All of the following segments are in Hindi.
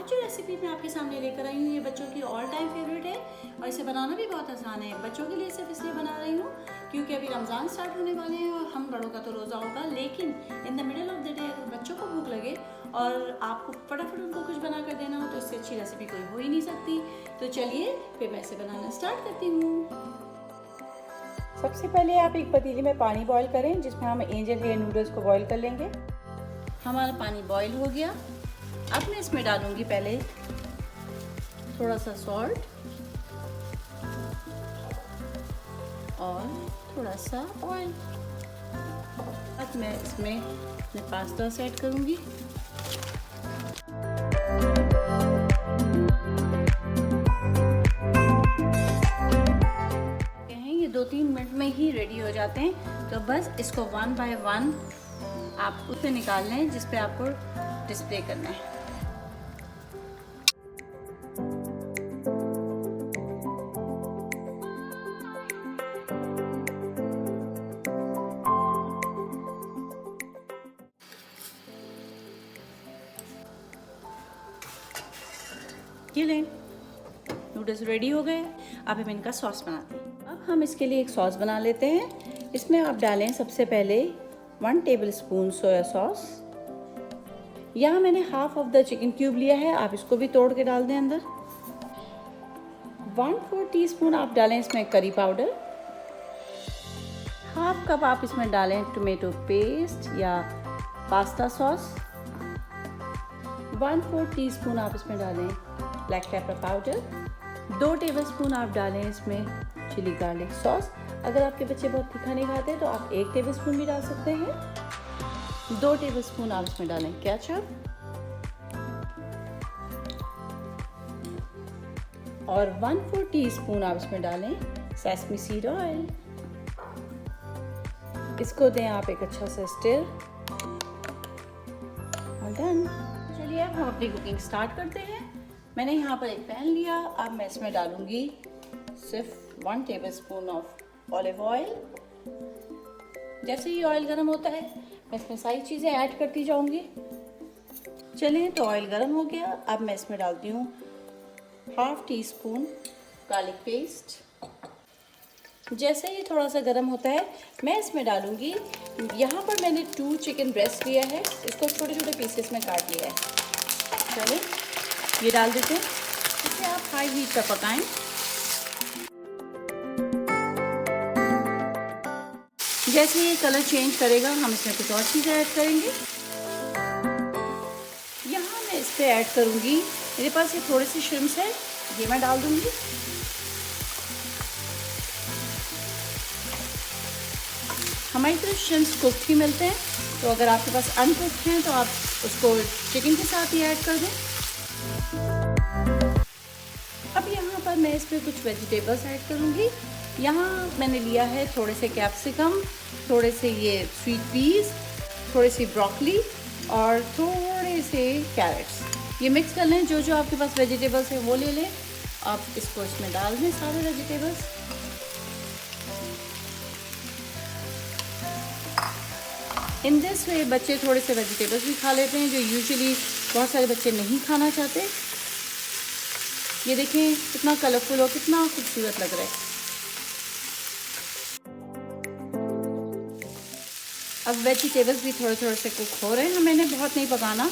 आज जो रेसिपी मैं आपके सामने लेकर आई हूँ ये बच्चों की ऑल टाइम फेवरेट है और इसे बनाना भी बहुत आसान है। बच्चों के लिए सिर्फ इसलिए बना रही हूँ क्योंकि अभी रमज़ान स्टार्ट होने वाले हैं और हम बड़ों का तो रोज़ा होगा, लेकिन in the middle of the day अगर बच्चों को भूख लगे और आपको फटाफट उनको कुछ बना कर देना हो तो इससे अच्छी रेसिपी कोई हो ही नहीं सकती। तो चलिए फिर मैं इसे बनाना स्टार्ट करती हूँ। सबसे पहले आप एक पतीले में पानी बॉईल करें जिसमें हम एंजल हेयर नूडल्स को बॉईल कर लेंगे। हमारा पानी बॉईल हो गया। अब मैं इसमें डालूंगी पहले थोड़ा सा सॉल्ट और थोड़ा सा ऑयल। अब मैं इसमें अपने पास्ता ऐड करूंगी। ये 2-3 मिनट में ही रेडी हो जाते हैं, तो बस इसको 1 बाय 1 आप उससे निकाल लें जिस पे आपको डिस्प्ले करना है। ये लें, नूडल्स रेडी हो गए। अब हम इनका सॉस बनाते हैं। अब हम इसके लिए एक सॉस बना लेते हैं। इसमें आप डालें सबसे पहले 1 टेबलस्पून सोया सॉस। यहाँ मैंने half of the chicken cube लिया है, आप इसको भी तोड़ के डाल दें अंदर। 1/4 टीस्पून आप डालें इसमें करी पाउडर। हाफ कप आप इसमें डालें टोमेटो पेस्ट या पास्ता सॉस। 1/4 टीस्पून आप इसमें डालें ब्लैक पेपर पाउडर। 2 टेबलस्पून आप डालें इसमें चिली गार्लिक सॉस। अगर आपके बच्चे बहुत तीखा नहीं खाते तो आप 1 टेबलस्पून भी डाल सकते हैं। 2 टेबलस्पून आप इसमें डालें केचप और 1/4 टीस्पून आप इसमें डालें सेसमी सीड ऑयल। इसको दें आप एक अच्छा सा स्टिर और डन। चलिए अब हम अपनी कुकिंग स्टार्ट करते हैं। मैंने यहाँ पर एक पैन लिया। अब मैं इसमें डालूंगी सिर्फ 1 टेबलस्पून ऑफ ऑलिव ऑयल। जैसे ही ऑयल गर्म होता है मैं इसमें सारी चीज़ें ऐड करती जाऊंगी। चलिए, तो ऑयल गर्म हो गया। अब मैं इसमें डालती हूँ half tea spoon garlic paste. जैसे ही थोड़ा सा गर्म होता है मैं इसमें डालूंगी, यहाँ पर मैंने 2 चिकन ब्रेस्ट लिया है, इसको छोटे छोटे पीसेस में काट लिया है। चलिए ये डाल देते हैं। इसे आप हाई हीट पर पकाएं। जैसे ये कलर चेंज करेगा हम इसमें कुछ और चीज़ें ऐड करेंगे। यहाँ मैं इस पर ऐड करूँगी, मेरे पास ये थोड़े से श्रिम्प्स है, ये मैं डाल दूँगी। हमारी तरफ श्रिम्प्स कुक भी मिलते हैं, तो अगर आपके पास अनकुक्ड हैं तो आप उसको चिकन के साथ ही ऐड कर दें। अब यहाँ पर मैं इसमें कुछ वेजिटेबल्स ऐड करूँगी। यहाँ मैंने लिया है थोड़े से कैप्सिकम, थोड़े से ये स्वीट पीस, थोड़ी सी ब्रोकली और थोड़े से कैरेट्स। ये मिक्स कर लें, जो जो आपके पास वेजिटेबल्स हैं वो ले लें। आप इसको इसमें डाल दें सारे वेजिटेबल्स। इन दिस वे बच्चे थोड़े से वेजिटेबल्स भी खा लेते हैं जो यूजुअली बहुत सारे बच्चे नहीं खाना चाहते। ये देखें कितना कलरफुल और कितना खूबसूरत लग रहा है। अब वेजिटेबल्स भी थोड़े थोड़े से कुक हो रहे हैं। मैंने बहुत नहीं पकाना,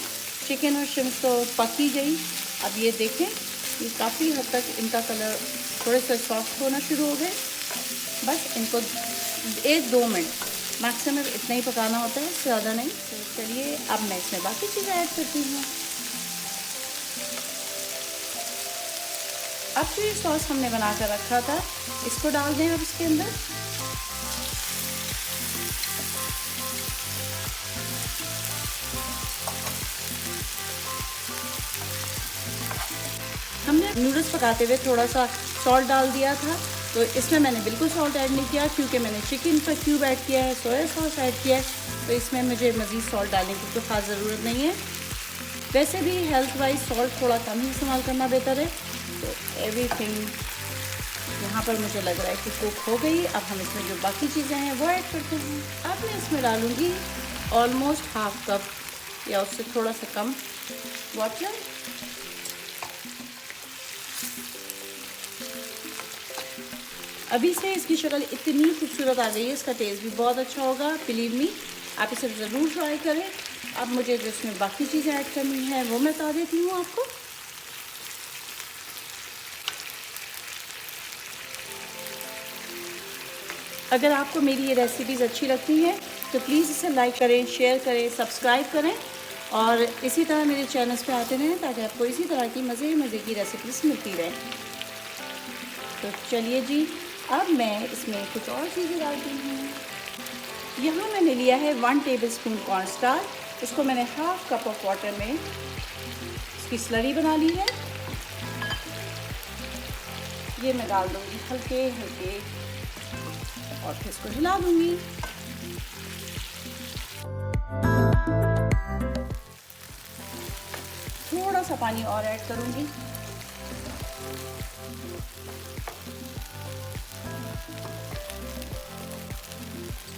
चिकन और श्रिम्प्स तो पक ही गई। अब ये देखें, ये काफ़ी हद तक इनका कलर थोड़े से सॉफ्ट होना शुरू हो गए। बस इनको 1-2 मिनट मैक्सिमम इतना ही पकाना होता है, इससे ज़्यादा नहीं। तो चलिए अब मैं इसमें बाकी चीज़ें ऐड करती हूँ। अब जो ये सॉस हमने बना कर रखा था इसको डाल दें अब इसके अंदर। हमने नूडल्स पकाते हुए थोड़ा सा सॉल्ट डाल दिया था, तो इसमें मैंने बिल्कुल सॉल्ट ऐड नहीं किया क्योंकि मैंने चिकन का क्यूब ऐड किया है, सोया सॉस ऐड किया है, तो इसमें मुझे मज़ीद सॉल्ट डालने की तो ख़ास ज़रूरत नहीं है। वैसे भी हेल्थ वाइज सॉल्ट थोड़ा कम ही इस्तेमाल करना बेहतर है। तो एवरीथिंग यहाँ पर मुझे लग रहा है कि कुक हो गई। अब हम इसमें जो बाकी चीज़ें हैं वो ऐड करते हैं। अब मैं इसमें डालूँगी ऑलमोस्ट हाफ कप या उससे थोड़ा सा कम वाटर। अभी से इसकी शक्ल इतनी खूबसूरत आ गई है, इसका टेस्ट भी बहुत अच्छा होगा। बिलीव मी, आप इसे ज़रूर ट्राई करें। अब मुझे जो इसमें बाकी चीज़ें ऐड करनी है वो मैं बता देती हूँ आपको। अगर आपको मेरी ये रेसिपीज़ अच्छी लगती हैं तो प्लीज़ इसे लाइक करें, शेयर करें, सब्सक्राइब करें और इसी तरह मेरे चैनल्स पे आते रहें ताकि आपको इसी तरह की मज़े की रेसिपीज़ मिलती रहें। तो चलिए जी, अब मैं इसमें कुछ और चीज़ें डालती हूँ। यहाँ मैंने लिया है 1 टेबलस्पून कॉर्नस्टार्च। इसको मैंने हाफ कप ऑफ वाटर में इसकी स्लरी बना ली है। ये मैं डाल दूँगी हल्के हल्के और फिर इसको हिला दूँगी। थोड़ा सा पानी और ऐड करूँगी।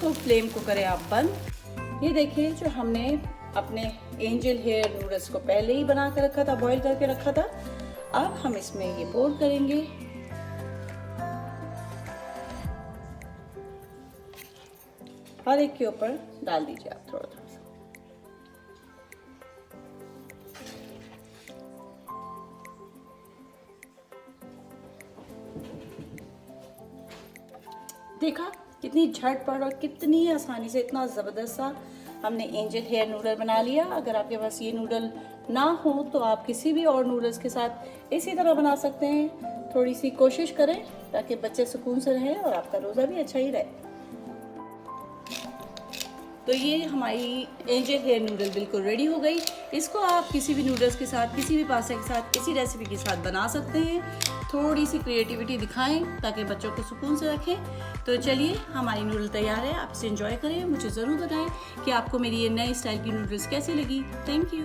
तो फ्लेम को करें आप बंद। ये देखिए, जो हमने अपने एंजल हेयर नूडल्स को पहले ही बना के रखा था, बॉईल करके रखा था, अब हम इसमें ये पोर करेंगे। हर एक के ऊपर डाल दीजिए आप थोड़ा थोड़ा सा। देखा कितनी झटपट और कितनी आसानी से इतना ज़बरदस्त सा हमने एंजल हेयर नूडल बना लिया। अगर आपके पास ये नूडल ना हो तो आप किसी भी और नूडल्स के साथ इसी तरह बना सकते हैं। थोड़ी सी कोशिश करें ताकि बच्चे सुकून से रहें और आपका रोज़ा भी अच्छा ही रहे। तो ये हमारी एंजल हेयर नूडल बिल्कुल रेडी हो गई। इसको आप किसी भी नूडल्स के साथ, किसी भी पास्ता के साथ, किसी रेसिपी के साथ बना सकते हैं। थोड़ी सी क्रिएटिविटी दिखाएं ताकि बच्चों को सुकून से रखें। तो चलिए, हमारी नूडल तैयार है। आप इसे एंजॉय करें। मुझे ज़रूर बताएं कि आपको मेरी ये नए स्टाइल की नूडल्स कैसी लगी। Thank you.